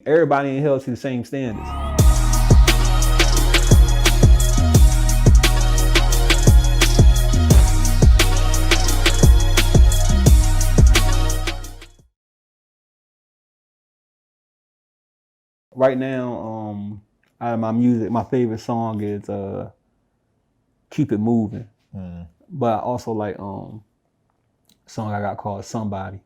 Everybody ain't held to the same standards. Right now, out of my music, my favorite song is "Keep It Moving." But I also like a song I got called "Somebody."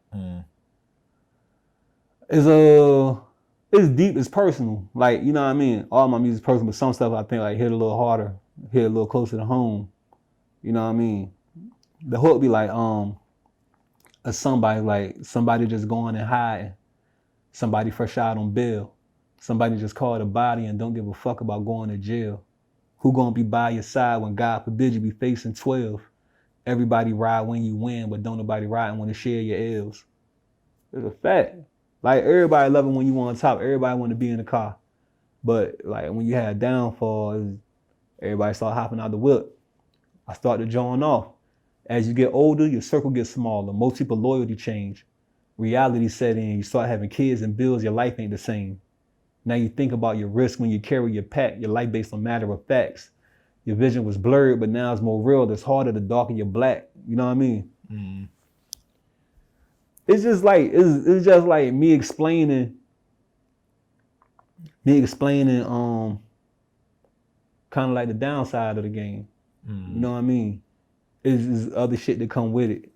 It's deep, it's personal. Like, you know what I mean? All my music's personal, but some stuff I think like hit a little harder, hit a little closer to home. You know what I mean? The hook be like a somebody just going and hiding, somebody fresh out on bail, somebody just caught a body and don't give a fuck about going to jail. Who gonna be by your side when God forbid you be facing 12? Everybody ride when you win, but don't nobody ride and want to share your L's. It's a fact. Like, everybody love it when you on top. Everybody want to be in the car. But like when you had downfalls, everybody start hopping out the whip. I started drawing off. As you get older, your circle gets smaller. Most people loyalty change. Reality set in. You start having kids and bills. Your life ain't the same. Now you think about your risk when you carry your pack. Your life based on matter of facts. Your vision was blurred, but now it's more real. It's harder to darken your black. You know what I mean? Mm. It's just like me explaining kind of like the downside of the game. You know what I mean? Is other shit that come with it.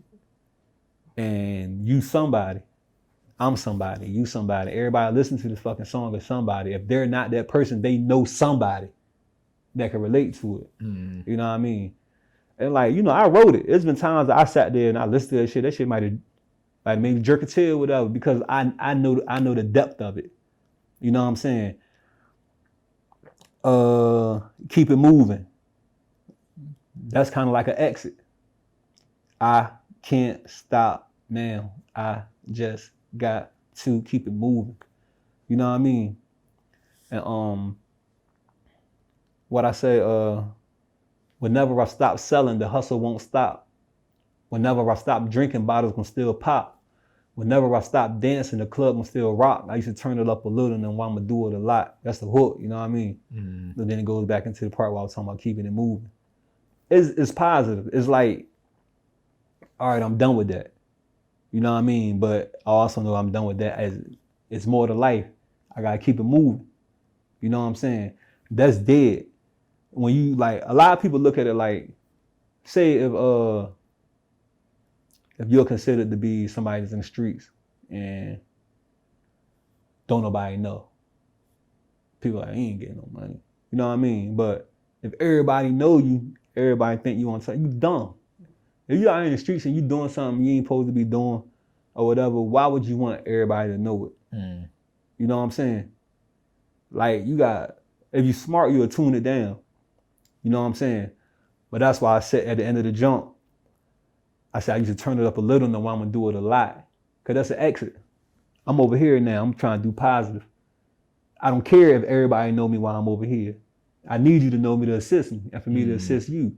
And you somebody. I'm somebody. You somebody. Everybody listen to this fucking song is somebody. If they're not that person, they know somebody that can relate to it. You know what I mean? And like, you know, I wrote it. There's been times that I sat there and I listened to that shit. That shit might have like made me jerk a tail, whatever, because I know the depth of it. You know what I'm saying? Keep it moving. That's kind of like an exit. I can't stop now. I just got to keep it moving. You know what I mean? And what I say, whenever I stop selling, the hustle won't stop. Whenever I stop drinking, bottles can still pop. Whenever I stop dancing, the club can still rock. I used to turn it up a little, and then I'ma do it a lot. That's the hook, you know what I mean? But then it goes back into the part where I was talking about keeping it moving. It's positive. It's like, all right, I'm done with that. You know what I mean? But I also know I'm done with that as it's more to life. I gotta keep it moving. You know what I'm saying? That's dead. When you like, a lot of people look at it like, say if you're considered to be somebody that's in the streets and don't nobody know. People are like, he ain't getting no money. You know what I mean? But if everybody know you, everybody think you on something, you dumb. If you out in the streets and you doing something you ain't supposed to be doing or whatever, why would you want everybody to know it? You know what I'm saying? Like, if you smart, you'll tune it down. You know what I'm saying? But that's why I said at the end of the jump, I said I used to turn it up a little, now I'm gonna do it a lot. Cause that's an exit. I'm over here now, I'm trying to do positive. I don't care if everybody know me while I'm over here. I need you to know me to assist me. And for me to assist you,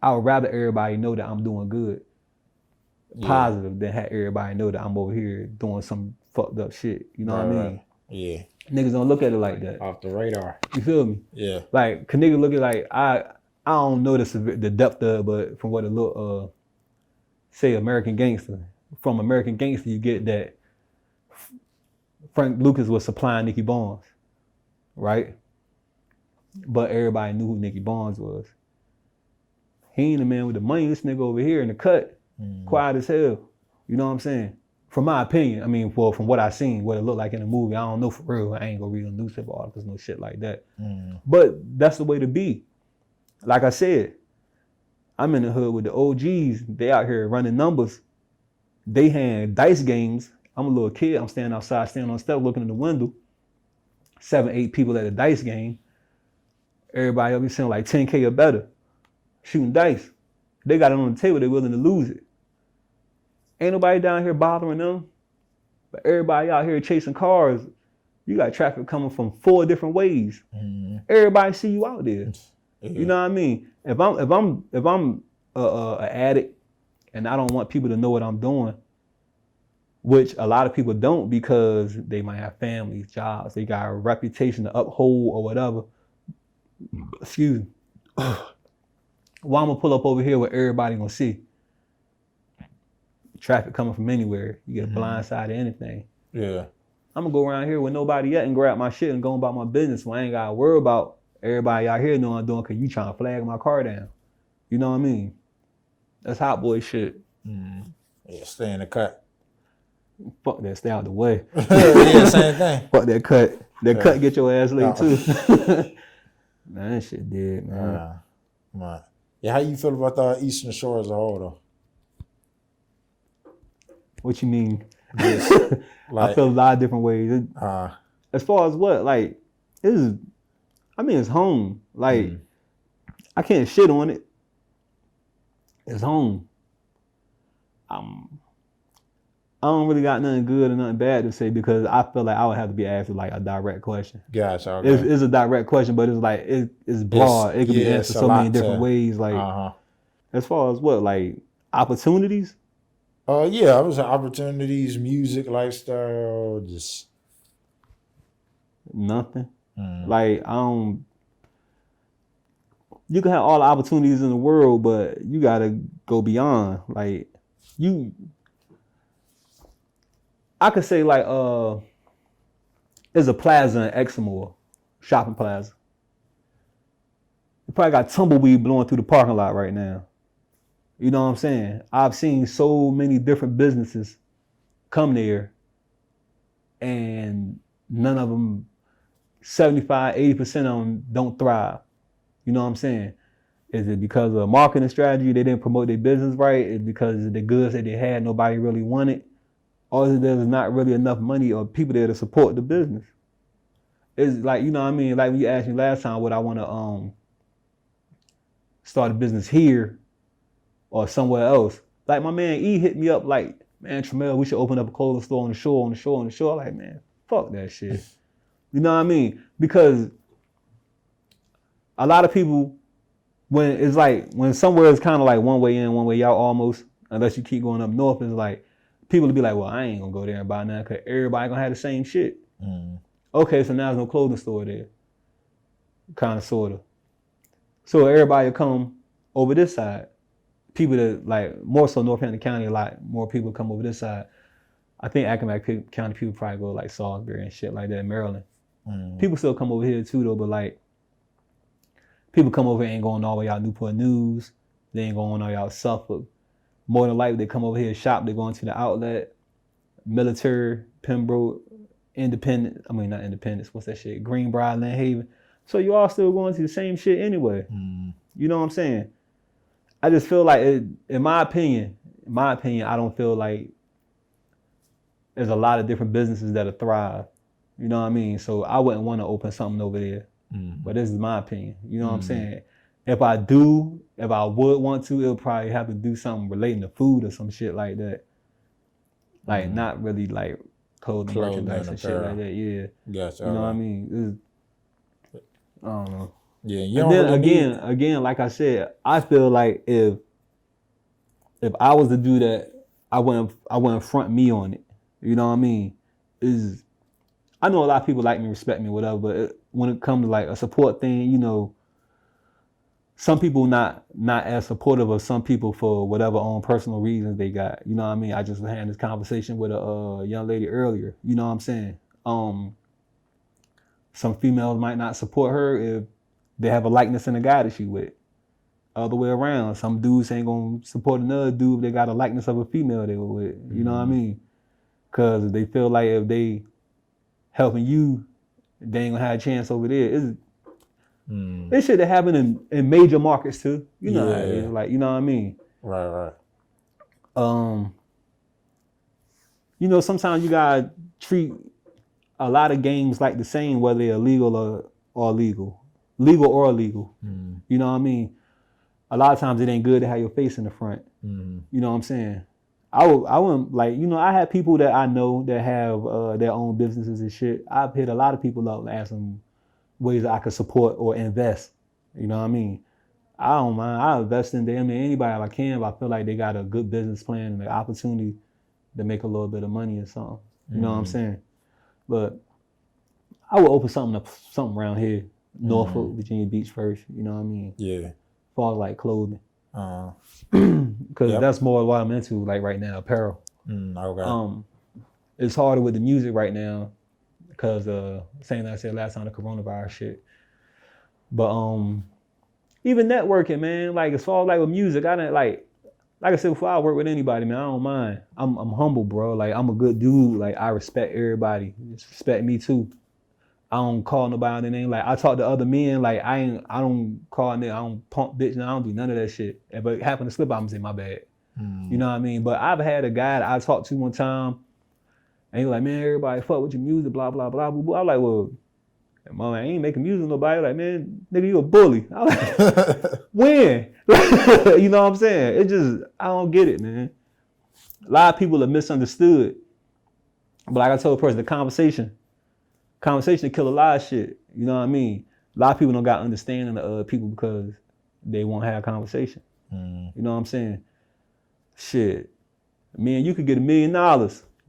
I would rather everybody know that I'm doing good, positive, than have everybody know that I'm over here doing some fucked up shit. You know what I mean? Yeah. Niggas don't look at it like that. Off the radar. You feel me? Yeah. Like, can niggas look at it like, I don't know the depth of it, but from what it look, say American Gangster. From American Gangster, you get that Frank Lucas was supplying Nicky Barnes, right? But everybody knew who Nicky Barnes was. He ain't the man with the money. This nigga over here in the cut, quiet as hell. You know what I'm saying? From my opinion, I mean, well, from what I seen, what it looked like in the movie, I don't know for real. I ain't gonna read no newspaper articles, no shit like that. But that's the way to be. Like I said, I'm in the hood with the OGs. They out here running numbers. They had dice games. I'm a little kid. I'm standing outside, standing on the step, looking in the window. 7, 8 people at a dice game. Everybody will be saying like 10K or better, shooting dice. They got it on the table. They're willing to lose it. Ain't nobody down here bothering them. But everybody out here chasing cars. You got traffic coming from 4 different ways. Everybody see you out there. You know what I mean? If I'm an addict and I don't want people to know what I'm doing, which a lot of people don't because they might have families, jobs, they got a reputation to uphold or whatever. Excuse me. Why I'm gonna pull up over here where everybody gonna see? Traffic coming from anywhere. You get a blind side of anything. Yeah. I'm gonna go around here with nobody yet and grab my shit and go about my business. So I ain't gotta worry about everybody out here knowing what I'm doing because you trying to flag my car down. You know what I mean? That's hot boy shit. Yeah, stay in the cut. Fuck that, stay out the way. Yeah, same thing. Fuck that cut. That cut get your ass laid too. Man, that shit dead, man. Man. Yeah, how you feel about the Eastern Shore as a whole, though? What you mean? Just, I feel a lot of different ways. As far as what, like, it's home. Like, I can't shit on it. It's home. I don't really got nothing good or nothing bad to say because I feel like I would have to be asked like a direct question. Gotcha. Okay. It's a direct question, but it's like it's broad. It can be answered so many different ways. Like as far as what, like opportunities? Yeah, I was opportunities, music, lifestyle, just nothing. Like you can have all the opportunities in the world, but you gotta go beyond. Like I could say like there's a plaza in Exmoor, shopping plaza. You probably got tumbleweed blowing through the parking lot right now. You know what I'm saying? I've seen so many different businesses come there and none of them, 75, 80% of them don't thrive. You know what I'm saying? Is it because of marketing strategy, they didn't promote their business right? Is it because the goods that they had, nobody really wanted? Or is it there's not really enough money or people there to support the business? It's like, you know what I mean? Like when you asked me last time, would I want to start a business here or somewhere else? Like my man E hit me up like, man, Tramel, we should open up a clothing store on the shore. Like, man, fuck that shit. You know what I mean? Because a lot of people, when somewhere is kind of like one way in, one way out almost, unless you keep going up north, it's like, people will be like, well, I ain't gonna go there and buy nothing because everybody gonna have the same shit. Okay, so now there's no clothing store there. Kind of, sort of. So everybody will come over this side. People that, like, more so Northampton County, a lot more people come over this side. I think Accomack County people probably go like Salisbury and shit like that in Maryland. People still come over here too though, but like, people come over here ain't going all the way out Newport News. They ain't going all the way out Suffolk. More than likely, they come over here shop. They're going to the outlet, Military, Pembroke, not Independence. What's that shit? Greenbrier, Land Haven. So you all still going to the same shit anyway. You know what I'm saying? I just feel like, in my opinion, I don't feel like there's a lot of different businesses that'll thrive. You know what I mean? So I wouldn't want to open something over there. But this is my opinion. You know what I'm saying? If I would want to, it'll probably have to do something relating to food or some shit like that. Like not really like clothing merchandise and shit like that. Yeah. Gotcha. You know what I mean? I don't know. Yeah. And then again, like I said, I feel like if I was to do that, I wouldn't front me on it. You know what I mean? I know a lot of people like me, respect me, whatever, but when it comes to like a support thing, you know, some people not as supportive of some people for whatever own personal reasons they got. You know what I mean? I just had this conversation with a young lady earlier. You know what I'm saying? Some females might not support her if they have a likeness in the guy that she with. Other way around, some dudes ain't gonna support another dude if they got a likeness of a female they were with. You know what I mean? Because they feel like if they helping you, they ain't gonna have a chance over there. This shit that happen in major markets too. You know how it is. Like, you know what I mean? Right. You know, sometimes you gotta treat a lot of games like the same, whether they're illegal or legal. Legal or illegal. You know what I mean? A lot of times it ain't good to have your face in the front. You know what I'm saying? I wouldn't, like, you know, I have people that I know that have their own businesses and shit. I've hit a lot of people up and asked them ways that I could support or invest. You know what I mean? I don't mind. I invest in them, anybody if I can, if I feel like they got a good business plan and the opportunity to make a little bit of money or something. You know what I'm saying? But I would open something around here, Norfolk, Virginia Beach first. You know what I mean? Yeah. As far as like clothing, Uh, because that's more what I'm into like right now, apparel. okay. It's harder with the music right now because same thing I said last time, the coronavirus shit. But even networking, man, like as far as like with music, I didn't like I said before, I work with anybody, man. I don't mind. I'm humble, bro. Like I'm a good dude. Like I respect everybody. Just respect me too. I don't call nobody name. Like I talk to other men. Like I don't call nigga. I don't pump bitch. And I don't do none of that shit. If it happen to slip, I'm gonna say my bad. You know what I mean? But I've had a guy that I talked to one time, and he was like, man, everybody fuck with your music, blah blah blah blah blah. I'm like, well, mama, I ain't making music with nobody. Like, man, nigga, you a bully. I'm like, when? You know what I'm saying? It just, I don't get it, man. A lot of people are misunderstood. But like I told a person, the conversation kill a lot of shit. You know what I mean? A lot of people don't got understanding of other people because they won't have a conversation. You know what I'm saying? Shit. Man, you could get $1 million.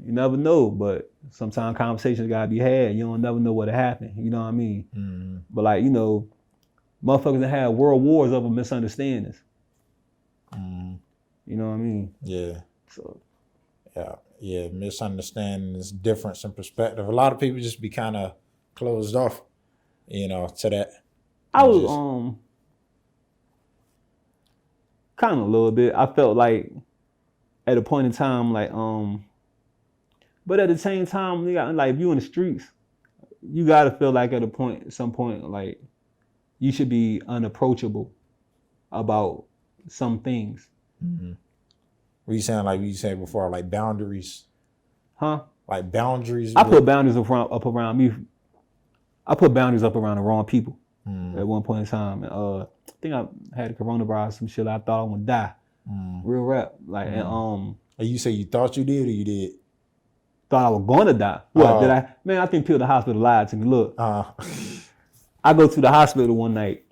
You never know, but sometimes conversations gotta be had. You don't never know what'll happen. You know what I mean? But like, you know, motherfuckers that have world wars over misunderstandings. You know what I mean? Yeah. So Yeah, misunderstandings, difference in perspective. A lot of people just be kind of closed off, you know, to that. I was kind of a little bit. I felt like at a point in time, like but at the same time, you got like if you in the streets, you gotta feel like at some point, like you should be unapproachable about some things. What you saying? Like you said before, like boundaries. Huh? Like boundaries. I put boundaries up around me. I put boundaries up around the wrong people at one point in time. I think I had coronavirus, some shit. I thought I would die. Real rap. Like and you say you thought you did or you did? Thought I was gonna die. What did I? Man, I think people at the hospital lied to me. Look, I go to the hospital one night.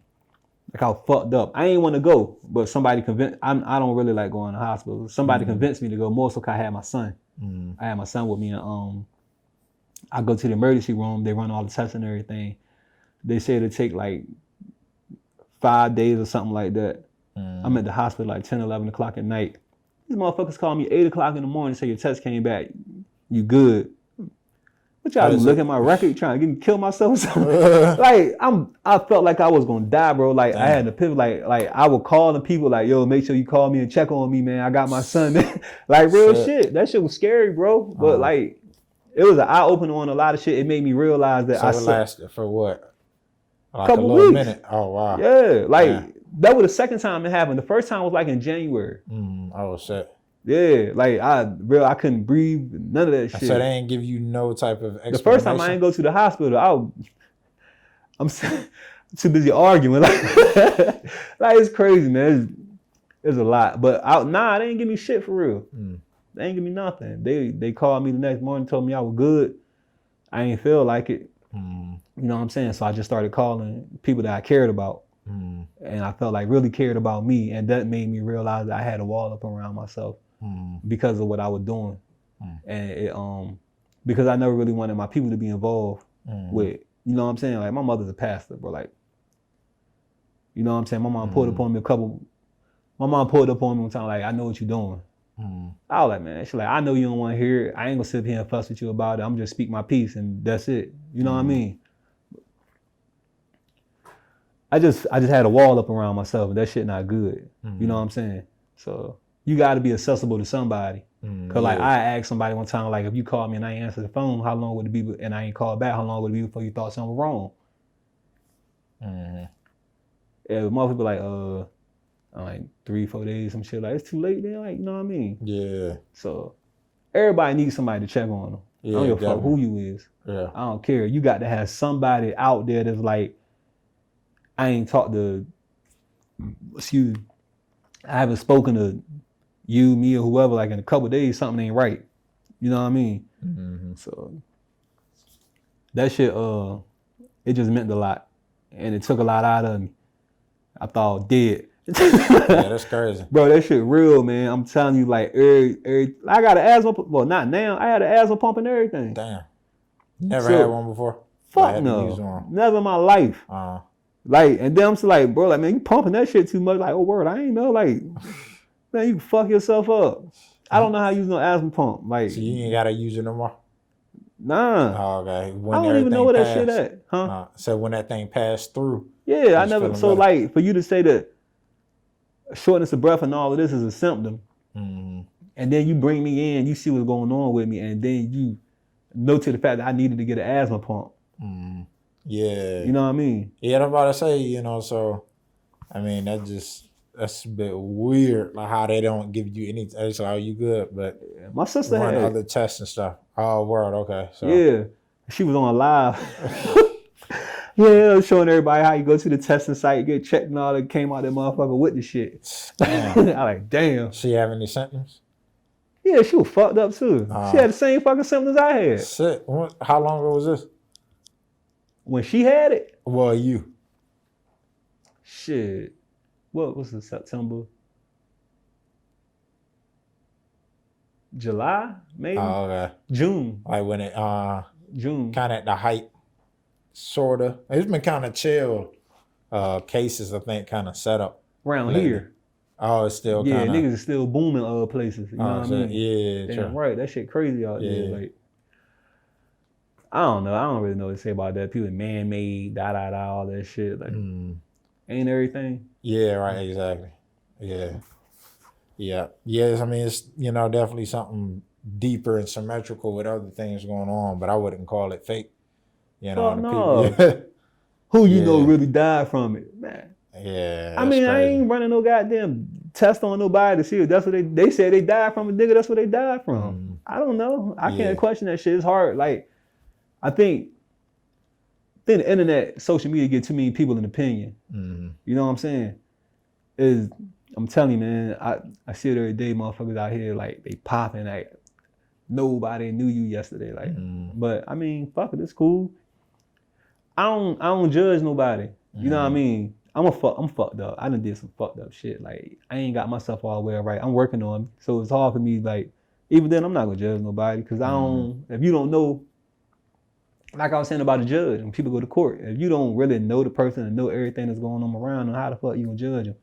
Like I was fucked up. I ain't want to go, but somebody convinced. I don't really like going to the hospital. Somebody convinced me to go. More so, 'cause I had my son. I had my son with me, and I go to the emergency room. They run all the tests and everything. They say it'll take like 5 days or something like that. I'm at the hospital like 10, 11 o'clock at night. These motherfuckers call me 8 o'clock in the morning and say your test came back. You good. What y'all do? Look at my record, trying to get me kill myself or something? Like I felt like I was gonna die, bro. Like I had to pivot. Like I would call the people like, yo, make sure you call me and check on me, man. I got my son, man. Like real shit. That shit was scary, bro. But like it was an eye opener on a lot of shit. It made me realize that it lasted for what? Like couple a little weeks. Minute. Oh wow. Yeah, like that was the second time it happened. The first time was like in January. Oh shit. Yeah, like I couldn't breathe, none of that shit. So they ain't give you no type of explanation? The first time I didn't go to the hospital, I'm too busy arguing. Like it's crazy, man. It's a lot. But they didn't give me shit for real. They ain't give me nothing. They called me the next morning, told me I was good. I ain't feel like it. You know what I'm saying? So I just started calling people that I cared about. And I felt like really cared about me. And that made me realize that I had a wall up around myself. Because of what I was doing, and it because I never really wanted my people to be involved with, you know what I'm saying? Like my mother's a pastor, bro. Like, you know what I'm saying? My mom pulled up on me one time, like, I know what you're doing. I was like, man, she's like, I know you don't want to hear it. I ain't gonna sit here and fuss with you about it. I'm just speak my piece and that's it. You know what I mean? I just had a wall up around myself, and that shit not good. You know what I'm saying? So you got to be accessible to somebody. Cause like I asked somebody one time, like if you called me and I ain't answer the phone, how long would it be? And I ain't called back, how long would it be before you thought something was wrong? Yeah, motherfucker like like 3-4 days, some shit like it's too late. Then like you know what I mean? Yeah. So everybody needs somebody to check on them. Yeah, I don't give a fuck who you is. Yeah. I don't care. You got to have somebody out there that's like, I ain't talked to. I haven't spoken to you, me, or whoever, like in a couple of days, something ain't right. You know what I mean? So that shit, it just meant a lot. And it took a lot out of me. I thought dead. Yeah, that's crazy. Bro, that shit real, man. I'm telling you, like, I got an asthma. Well, not now. I had an asthma pump and everything. Damn. Never had So, one before? fuck had to use no. one. Never in my life. Like, and then I'm just like, bro, like, man, you pumping that shit too much. Like, oh, word, I ain't know. Like, man, you can fuck yourself up. I don't know how to use no asthma pump. Like, so you ain't got to use it no more? nah. Oh, okay. When I don't even know where that shit at. Huh? So when that thing passed through. Yeah, I never. So, better. like, for you to say that shortness of breath and all of this is a symptom, and then you bring me in, you see what's going on with me, and then you know to the fact that I needed to get an asthma pump. Yeah. You know what I mean? Yeah, I'm about to say, so, I mean, that's a bit weird, like how they don't give you any, it's like, oh, you good, but my sister run had other tests and stuff. Oh, word, okay. So. Yeah, she was on live. Yeah, showing everybody how you go to the testing site, get checked and all that, came out that motherfucker with the shit. I like, damn. She have any symptoms? Yeah, she was fucked up too. She had the same fucking symptoms I had. Shit. How long ago was this? When she had it? Well, you. Shit. What was it, September? July, maybe? Oh, okay. June. Like when it, June. Kind of at the height, sort of. It's been kind of chill cases, I think, kind of set up. Around lately. here. Oh, it's still yeah, kind of. niggas is still booming other places. You know what I mean? Yeah, damn true. right. That shit crazy out there. Like, I don't know. I don't really know what to say about that. People man-made, all that shit. Like, ain't everything. Yeah, right, exactly. Yeah. Yes, I mean, it's, definitely something deeper and symmetrical with other things going on, but I wouldn't call it fake. Fuck no. People, who you know really died from it, man? Yeah. I mean, crazy. I ain't running no goddamn test on nobody to see if that's what they said they died from. A nigga, that's what they died from. I don't know. I can't question that shit. It's hard. Like, I think the internet, social media get too many people an opinion. You know what I'm saying? I'm telling you, man, I see it every day, motherfuckers out here, like, they popping, like, nobody knew you yesterday. Like, but I mean, fuck it, it's cool. I don't judge nobody. You know what I mean? I'm fucked up. I done did some fucked up shit. Like, I ain't got myself all the way right. I'm working on it. So it's hard for me, like, even then I'm not gonna judge nobody, because I don't, if you don't know, like I was saying about the judge, when people go to court, if you don't really know the person and know everything that's going on around them, how the fuck you gonna judge them?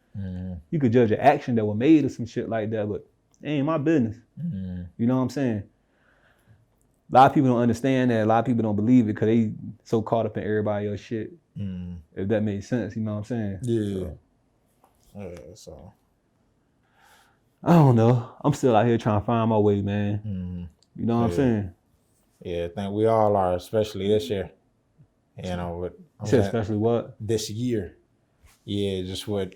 You could judge an action that was made or some shit like that, but it ain't my business. You know what I'm saying? A lot of people don't understand that. A lot of people don't believe it because they so caught up in everybody else's shit. If that makes sense, you know what I'm saying? Yeah. So. I don't know. I'm still out here trying to find my way, man. You know what I'm saying? Yeah, I think we all are, especially this year. Especially what? This year. Yeah, just what.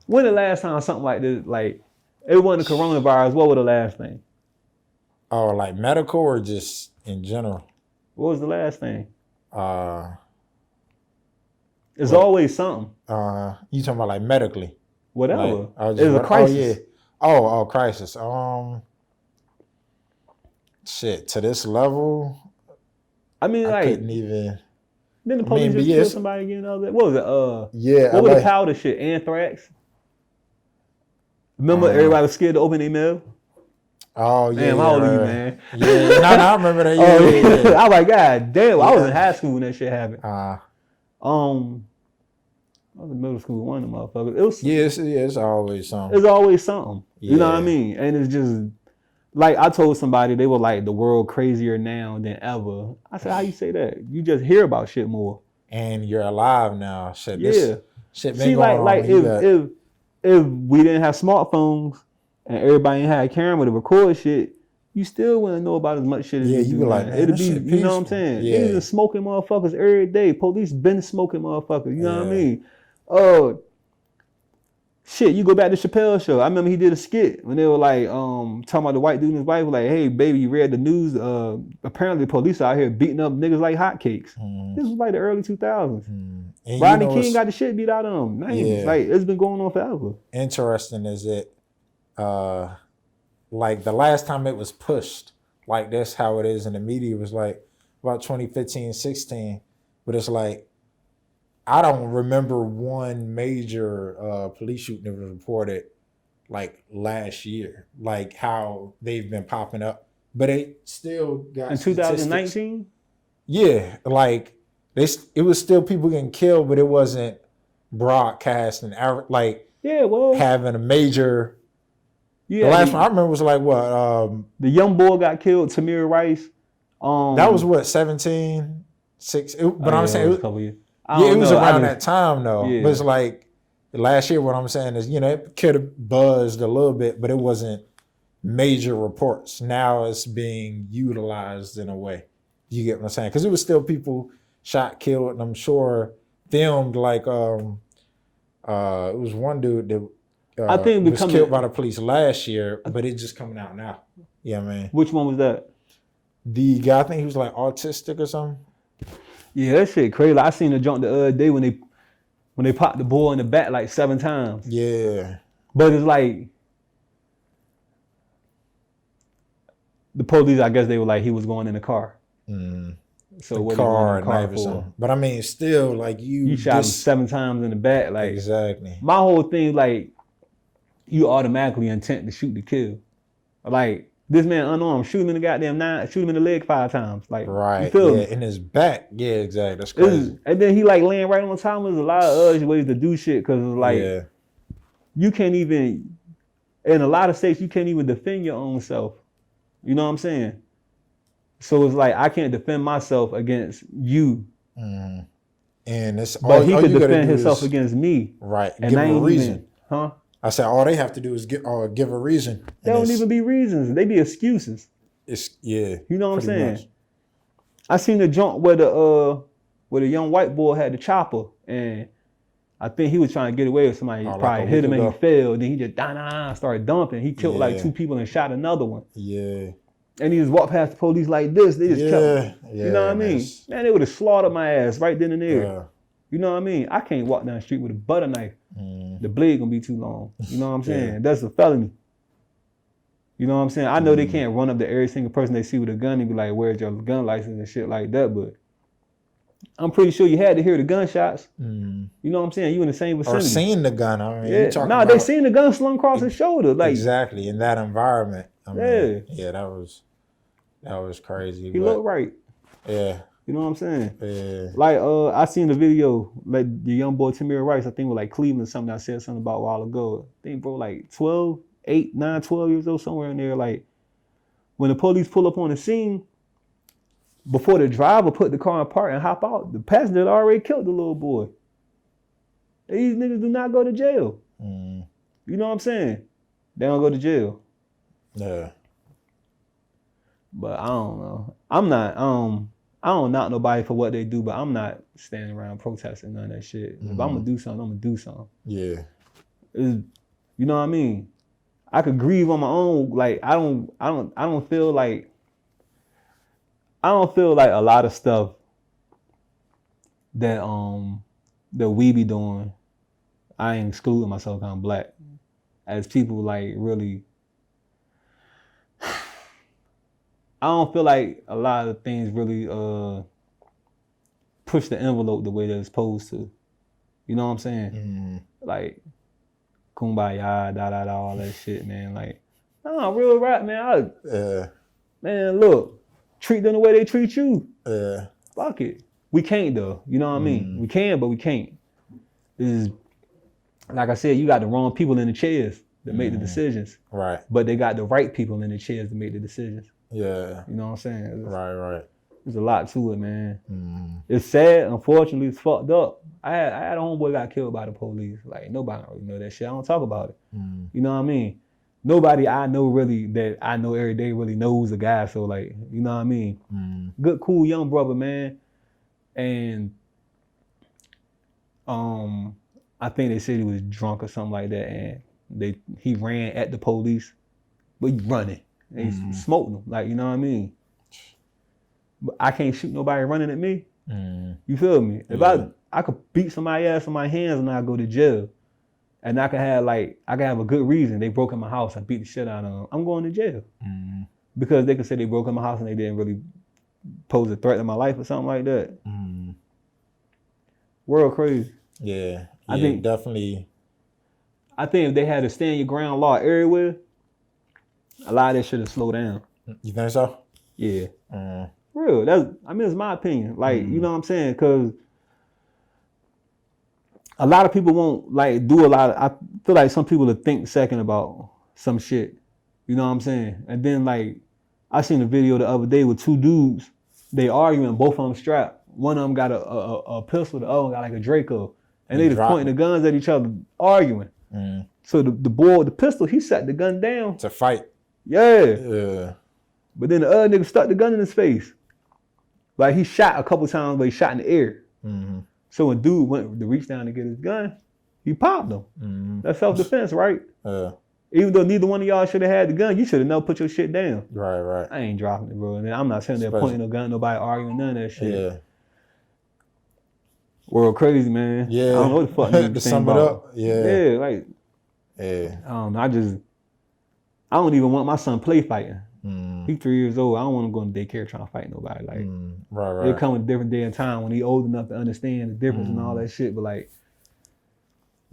When the last time something like this, like, it wasn't the coronavirus, what was the last thing? Oh, like medical or just in general? What was the last thing? It's always something. You talking about like medically? Whatever. Like, it's a crisis. Oh, crisis. Shit, to this level, I mean, I couldn't even. Then the police just killed somebody again. What was it? What was the powder shit? Anthrax. Remember, everybody was scared to open their mail. Oh yeah. Damn, how old are you, man? Yeah, no, I remember that. Yeah. I was like, God damn, I was in high school when that shit happened. I was in middle school, one of the motherfuckers. It was. It's always something. It's always something. You know what I mean? And it's just. Like, I told somebody, they were like, the world crazier now than ever. I said, how you say that? You just hear about shit more. And you're alive now. Shit, shit been See, going like if we didn't have smartphones and everybody ain't had a camera to record shit, you still wouldn't know about as much shit as you were like, man, it'd be, you know what I'm saying? Yeah. Niggas is smoking motherfuckers every day. Police been smoking motherfuckers. You know what I mean? Shit, you go back to Chappelle's show. I remember he did a skit when they were like, talking about the white dude and his wife, like, hey, baby, you read the news? Apparently the police out here beating up niggas like hotcakes. This was like the early 2000s. Rodney King got the shit beat out of him. Man, like, it's been going on forever. Interesting is it, like the last time it was pushed, like that's how it is in the media, was like about 2015, 16. But it's like, I don't remember one major police shooting that was reported like last year, like how they've been popping up. But it still got In statistics. 2019? Yeah, like it was still people getting killed, but it wasn't broadcast and like Yeah, well, having a major. The yeah. last one I remember was like what? The young boy got killed, Tamir Rice. That was what 17, 6. But I'm saying, it was a couple years. yeah, it was around that time though. Yeah. But it's like last year. What I'm saying is, it could have buzzed a little bit, but it wasn't major reports. Now it's being utilized in a way. You get what I'm saying? Because it was still people shot, killed, and I'm sure filmed. Like it was one dude that I think was killed by the police last year, but it's just coming out now. Yeah, man. Which one was that? The guy, I think he was like autistic or something. Yeah, that shit crazy. Like, I seen the jump the other day when they popped the boy in the back like 7 times. Yeah. But it's like the police, I guess they were like he was going in the car. So what car, he going in the knife or something. But I mean, still, like you shot him 7 times in the back. Like exactly. My whole thing, like, you automatically intent to shoot to kill. Like, this man unarmed, shoot him in the shoot him in the leg 5 times. Like, right, you feel me? In his back. Yeah, exactly. That's crazy. And then he like laying right on top of him. There's a lot of other ways to do shit because it's like you can't even, in a lot of states, you can't even defend your own self. You know what I'm saying? So it's like I can't defend myself against you. And it's but he could defend himself against me. Right. And give him a reason. Even, huh? I said all they have to do is give a reason. They don't even be reasons. They be excuses. You know what I'm saying? Much. I seen the jump where the young white boy had the chopper, and I think he was trying to get away with somebody. Probably like hit him and he fell. Then he just started dumping. He killed like 2 people and shot another one. Yeah. And he just walked past the police like this. They just kept. You know what I mean? Man, they would have slaughtered my ass right then and there. You know what I mean? I can't walk down the street with a butter knife. The blade gonna be too long. You know what I'm saying? That's a felony. You know what I'm saying? I know they can't run up to every single person they see with a gun and be like, "Where's your gun license?" and shit like that. But I'm pretty sure you had to hear the gunshots. You know what I'm saying? You in the same vicinity. Or seen the gun. I mean, they seen the gun slung across his shoulder. Like exactly in that environment. I mean, that was crazy. He looked right. Yeah. You know what I'm saying? Yeah. Like I seen the video, like the young boy Tamir Rice, I think was like Cleveland, something I said something about a while ago. I think bro like 12, 8, 9, 12 years old, somewhere in there. Like when the police pull up on the scene, before the driver put the car in park and hop out, the passenger had already killed the little boy. These niggas do not go to jail. You know what I'm saying? They don't go to jail. Yeah. But I don't know. I don't knock nobody for what they do, but I'm not standing around protesting none of that shit. If I'm gonna do something, I'm gonna do something. Yeah. You know what I mean? I could grieve on my own. Like I don't feel like a lot of stuff that we be doing. I ain't excluding myself, I'm black. As people like really, I don't feel like a lot of things really push the envelope the way they're supposed to. You know what I'm saying? Like kumbaya, all that shit, man. Like, nah, real rap, man. Man, look, treat them the way they treat you. Fuck it. We can't though. You know what I mean? We can, but we can't. This is, like I said, you got the wrong people in the chairs that make the decisions. Right. But they got the right people in the chairs to make the decisions. Yeah. You know what I'm saying? Right. There's a lot to it, man. It's sad, unfortunately, it's fucked up. I had a homeboy got killed by the police. Like, nobody really know that shit. I don't talk about it. You know what I mean? Nobody I know really, that I know every day really knows the guy. So, like, you know what I mean? Good, cool, young brother, man. And I think they said he was drunk or something like that. And he ran at the police, but he running. And he smoked them. Like, you know what I mean? But I can't shoot nobody running at me. You feel me? If I could beat somebody ass on my hands and I go to jail, and I could have a good reason. They broke in my house, I beat the shit out of them. I'm going to jail. Because they could say they broke in my house and they didn't really pose a threat to my life or something like that. World crazy. Yeah, I think definitely. I think if they had a stand your ground law everywhere, a lot of that should have slowed down. You think so? Yeah. Real. It's my opinion. Like, you know what I'm saying? Because a lot of people won't like do a lot of, I feel like some people will think second about some shit. You know what I'm saying? And then like I seen a video the other day with two dudes, they arguing, both of them strapped. One of them got a pistol, the other one got like a Draco. And they just pointing the guns at each other, arguing. So the boy with the pistol, he set the gun down. To fight. Yeah. But then the other nigga stuck the gun in his face. Like he shot a couple times, but he shot in the air. So when dude went to reach down to get his gun, he popped him. That's self-defense, right? Even though neither one of y'all should have had the gun, you should have never put your shit down. Right. I ain't dropping it, bro. And I'm not sitting there pointing no gun, nobody arguing, none of that shit. Yeah. World crazy, man. Yeah. I don't know what the fuck niggas to think sum about. it up. Yeah. Like. Yeah. I don't know. I don't even want my son play fighting. He's 3 years old. I don't want him going to daycare trying to fight nobody. Like, right. It come a different day and time when he old enough to understand the difference and all that shit. But like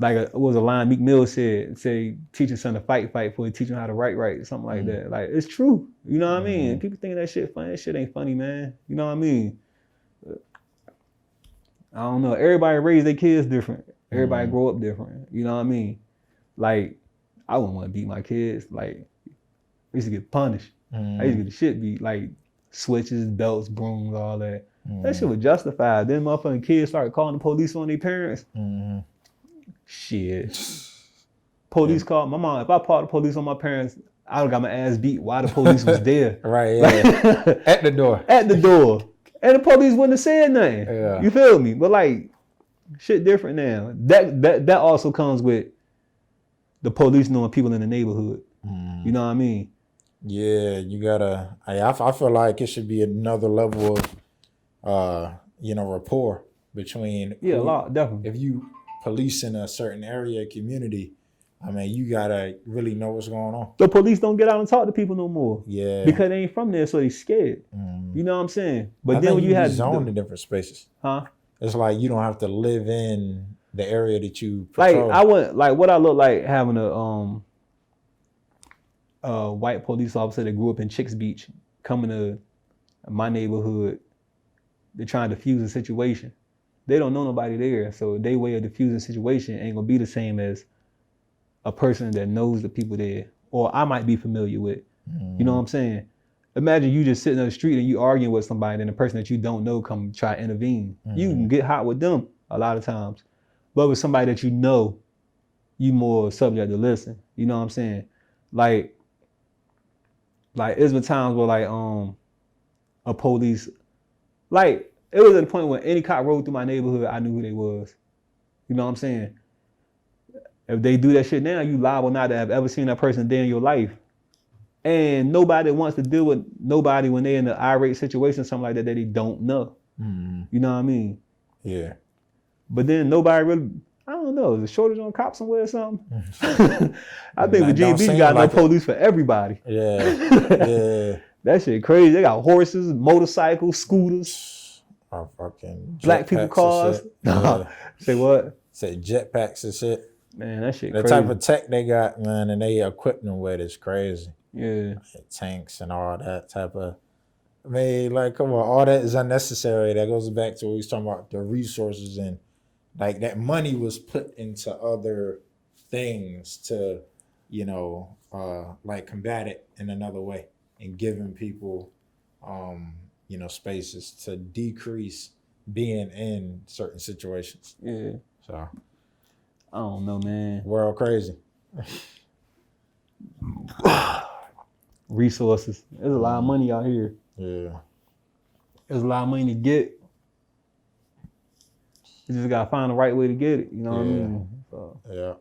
it was a line Meek Mill said, teach your son to fight before you teach him how to write, something like that. Like, it's true. You know what I mean? People think that shit funny. That shit ain't funny, man. You know what I mean? I don't know. Everybody raise their kids different. Everybody grow up different. You know what I mean? Like, I wouldn't want to beat my kids. Like, I used to get punished. I used to get the shit beat, like switches, belts, brooms, all that. That shit was justified. Then motherfucking kids started calling the police on their parents. Shit. Police called my mom. If I called the police on my parents, I would have got my ass beat while the police was there. Right, yeah. At the door. At the door. And the police wouldn't have said nothing. Yeah. You feel me? But like, shit different now. That also comes with the police knowing people in the neighborhood. You know what I mean? Yeah, you gotta. I feel like it should be another level of, rapport between. Yeah, a lot, definitely. If you police in a certain area, community, I mean, you gotta really know what's going on. The police don't get out and talk to people no more. Yeah, because they ain't from there, so they scared. You know what I'm saying? But then when you have zoned in different spaces, it's like you don't have to live in the area that you patrol. Like I went, like what I look like having a white police officer that grew up in Chicks Beach coming to my neighborhood to try and defuse a situation. They don't know nobody there, so their way of diffusing a situation ain't gonna be the same as a person that knows the people there, or I might be familiar with. You know what I'm saying? Imagine you just sitting on the street and you arguing with somebody, and the person that you don't know come try to intervene. You can get hot with them a lot of times, but with somebody that you know, you more subject to listen. You know what I'm saying? Like it's been times where like a police, like it was at a point where any cop rode through my neighborhood, I knew who they was. You know what I'm saying? If they do that shit now, you liable not to have ever seen that person a day in your life. And nobody wants to deal with nobody when they're in an irate situation, something like that they don't know. You know what I mean? Yeah. But then nobody really, I don't know, is a shortage on cops somewhere or something? I think Virginia Beach got no police for everybody. Yeah. That shit crazy. They got horses, motorcycles, scooters, fucking black people cars. Yeah. Say what? Say jetpacks and shit. Man, that shit the crazy. The type of tech they got, man, and they equip them with is crazy. Yeah. Like tanks and all that type of, I mean, like, come on, all that is unnecessary. That goes back to what we was talking about, the resources, and like that money was put into other things to, like combat it in another way and giving people, spaces to decrease being in certain situations. Yeah. So. I don't know, man. World crazy. Resources. There's a lot of money out here. Yeah. There's a lot of money to get. You just gotta find the right way to get it. You know what I mean? So. Yeah.